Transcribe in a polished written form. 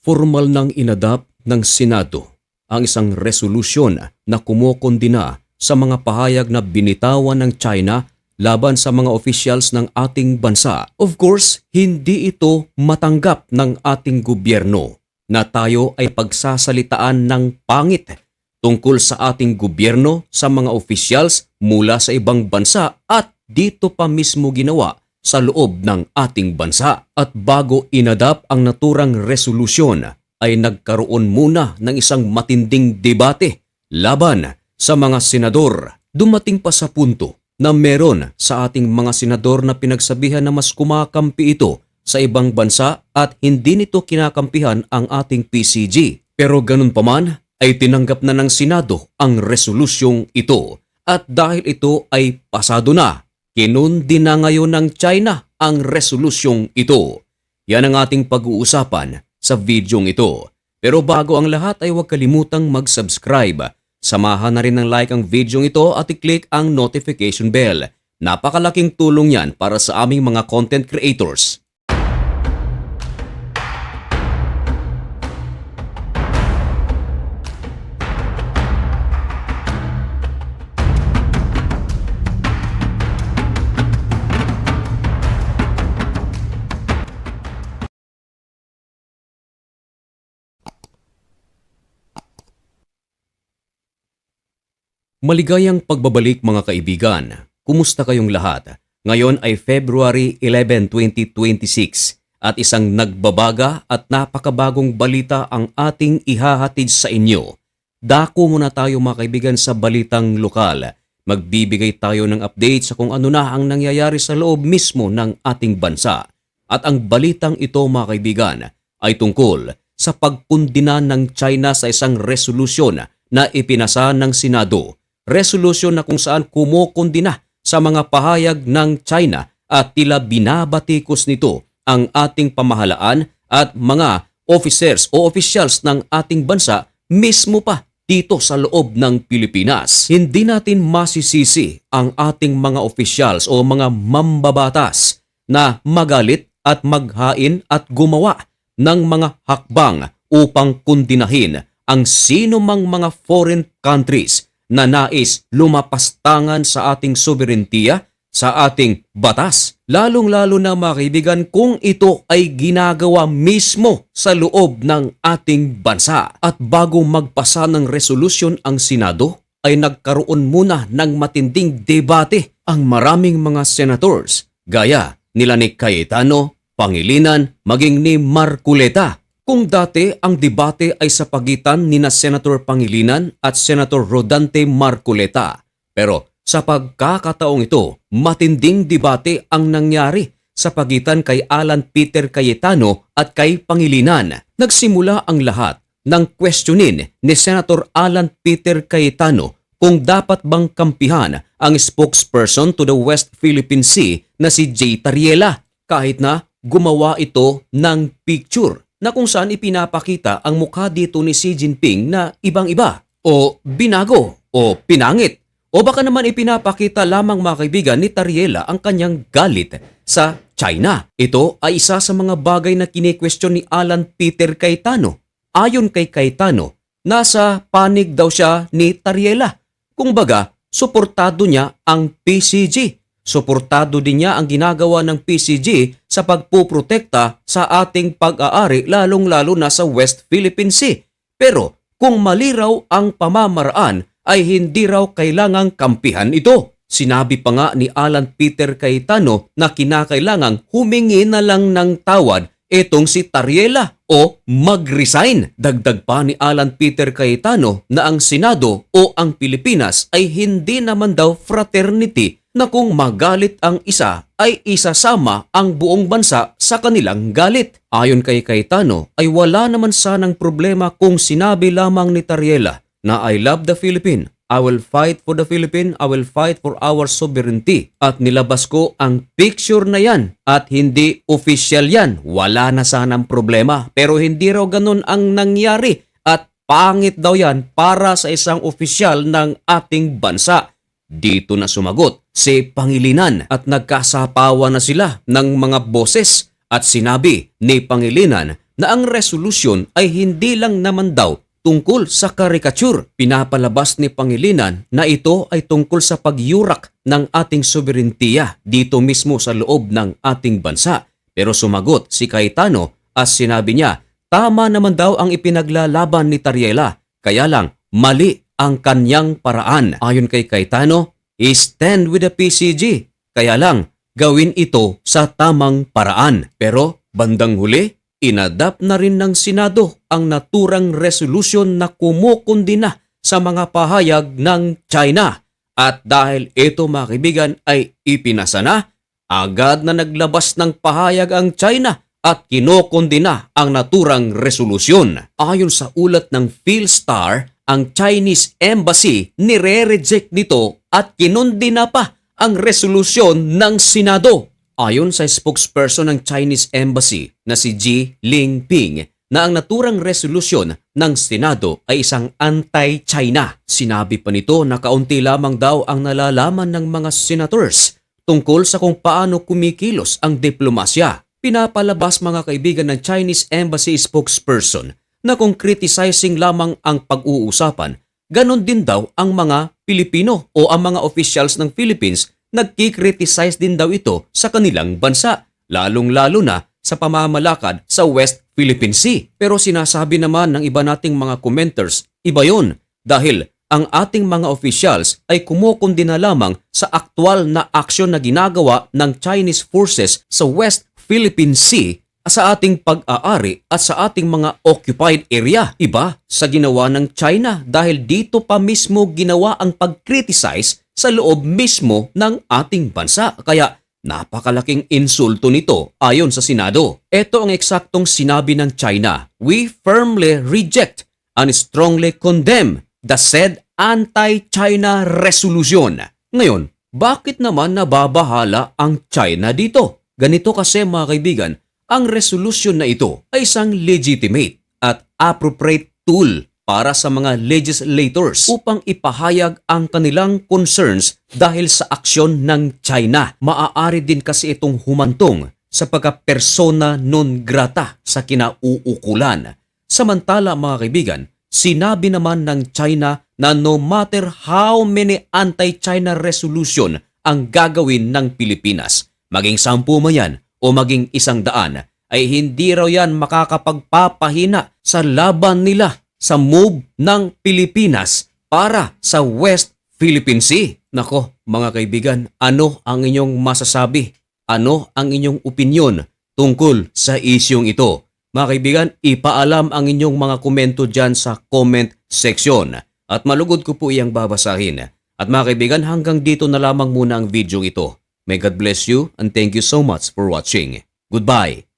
Formal nang inadapt ng Senado ang isang resolusyon na kumokondina sa mga pahayag na binitawan ng China laban sa mga officials ng ating bansa. Of course, hindi ito matanggap ng ating gobyerno na tayo ay pagsasalitaan ng pangit tungkol sa ating gobyerno sa mga officials mula sa ibang bansa at dito pa mismo ginawa sa loob ng ating bansa. At bago inadapt ang naturang resolusyon ay nagkaroon muna ng isang matinding debate laban sa mga senador. Dumating pa sa punto na meron sa ating mga senador na pinagsabihan na mas kumakampi ito sa ibang bansa at hindi nito kinakampihan ang ating PCG. Pero ganun pa man ay tinanggap na ng Senado ang resolusyong ito at dahil ito ay pasado na, kinundi na ngayon ng China ang resolusyong ito. Yan ang ating pag-uusapan sa videong ito. Pero bago ang lahat ay huwag kalimutang mag-subscribe. Samahan na rin ng like ang videong ito at i-click ang notification bell. Napakalaking tulong yan para sa aming mga content creators. Maligayang pagbabalik mga kaibigan. Kumusta kayong lahat? Ngayon ay February 11, 2026 at isang nagbabaga at napakabagong balita ang ating ihahatid sa inyo. Dako muna tayo mga kaibigan sa balitang lokal. Magbibigay tayo ng update sa kung ano na ang nangyayari sa loob mismo ng ating bansa. At ang balitang ito mga kaibigan ay tungkol sa pagpundina ng China sa isang resolusyon na ipinasa ng Senado. Resolusyon na kung saan kumokondina sa mga pahayag ng China at tila binabatikos nito ang ating pamahalaan at mga officers o officials ng ating bansa mismo pa dito sa loob ng Pilipinas. Hindi natin masisisi ang ating mga officials o mga mambabatas na magalit at maghain at gumawa ng mga hakbang upang kundinahin ang sino mang mga foreign countries na nais lumapastangan sa ating soberentiya, sa ating batas. Lalong-lalo na mga kaibigan kung ito ay ginagawa mismo sa loob ng ating bansa. At bago magpasa ng resolusyon ang Senado, ay nagkaroon muna ng matinding debate ang maraming mga senators, gaya nila ni Cayetano, Pangilinan, maging ni Marcoleta. Kung dati ang debate ay sa pagitan ni Senator Pangilinan at Senator Rodante Marcoleta. Pero sa pagkakataong ito, matinding debate ang nangyari sa pagitan kay Alan Peter Cayetano at kay Pangilinan. Nagsimula ang lahat ng questionin ni Senator Alan Peter Cayetano kung dapat bang kampihan ang spokesperson to the West Philippine Sea na si J. Tariela kahit na gumawa ito ng picture na kung saan ipinapakita ang mukha dito ni Xi Jinping na ibang-iba o binago o pinangit o baka naman ipinapakita lamang mga kaibigan ni Tariela ang kanyang galit sa China. Ito ay isa sa mga bagay na kine-question ni Alan Peter Cayetano. Ayon kay Cayetano, nasa panig daw siya ni Tariela. Kung baga, suportado niya ang PCG. Suportado din niya ang ginagawa ng PCG sa pagpuprotekta sa ating pag-aari lalong-lalo na sa West Philippine Sea. Pero kung mali raw ang pamamaraan ay hindi raw kailangang kampihan ito. Sinabi pa nga ni Alan Peter Cayetano na kinakailangang humingi na lang ng tawad itong si Tariela o mag-resign. Dagdag pa ni Alan Peter Cayetano na ang Senado o ang Pilipinas ay hindi naman daw fraternity na kung magalit ang isa ay isasama ang buong bansa sa kanilang galit. Ayon kay Cayetano ay wala naman sanang problema kung sinabi lamang ni Tariela na I love the Philippines, I will fight for the Philippines, I will fight for our sovereignty. At nilabas ko ang picture na yan at hindi official yan. Wala na sanang problema. Pero hindi raw ganun ang nangyari at pangit daw yan para sa isang opisyal ng ating bansa. Dito na sumagot si Pangilinan at nagkasapawan na sila ng mga boses at sinabi ni Pangilinan na ang resolusyon ay hindi lang naman daw tungkol sa karikature. Pinapalabas ni Pangilinan na ito ay tungkol sa pagyurak ng ating soberentiya dito mismo sa loob ng ating bansa. Pero sumagot si Cayetano at sinabi niya, tama naman daw ang ipinaglalaban ni Tariela, kaya lang mali ang kanyang paraan. Ayon kay Cayetano, stand with the PCG, kaya lang gawin ito sa tamang paraan. Pero bandang huli, inadapt na rin ng Senado ang naturang resolusyon na kumukundina sa mga pahayag ng China. At dahil ito mga kaibigan ay ipinasa na, agad na naglabas ng pahayag ang China at kinokondina ang naturang resolusyon. Ayon sa ulat ng Philstar, ang Chinese Embassy nire-reject nito at kinondina pa ang resolusyon ng Senado. Ayon sa spokesperson ng Chinese Embassy na si Ji Lingping na ang naturang resolusyon ng Senado ay isang anti-China. Sinabi pa nito na kaunti lamang daw ang nalalaman ng mga senators tungkol sa kung paano kumikilos ang diplomasya. Pinapalabas mga kaibigan ng Chinese Embassy spokesperson na kung criticizing lamang ang pag-uusapan, ganon din daw ang mga Pilipino o ang mga officials ng Philippines nagkikriticize din daw ito sa kanilang bansa, lalong-lalo na sa pamamalakad sa West Philippine Sea. Pero sinasabi naman ng iba nating mga commenters, iba yun dahil ang ating mga officials ay kumukundina lamang sa aktwal na aksyon na ginagawa ng Chinese forces sa West Philippine Sea sa ating pag-aari at sa ating mga occupied area. Iba sa ginawa ng China dahil dito pa mismo ginawa ang pag-criticize sa loob mismo ng ating bansa. Kaya napakalaking insulto nito ayon sa Senado. Ito ang eksaktong sinabi ng China. We firmly reject and strongly condemn the said anti-China resolution. Ngayon, bakit naman nababahala ang China dito? Ganito kasi mga kaibigan, ang resolution na ito ay isang legitimate at appropriate tool para sa mga legislators upang ipahayag ang kanilang concerns dahil sa aksyon ng China. Maaari din kasi itong humantong sa pagka-persona non grata sa kinauukulan. Samantala mga kaibigan, sinabi naman ng China na no matter how many anti-China resolution ang gagawin ng Pilipinas, maging 10 man yan o maging 100, ay hindi raw yan makakapagpapahina sa laban nila sa move ng Pilipinas para sa West Philippine Sea. Nako mga kaibigan, ano ang inyong masasabi? Ano ang inyong opinyon tungkol sa isyong ito? Mga kaibigan, ipaalam ang inyong mga komento dyan sa comment section at malugod ko po iyang babasahin. At mga kaibigan, hanggang dito na lamang muna ang video ito. May God bless you and thank you so much for watching. Goodbye!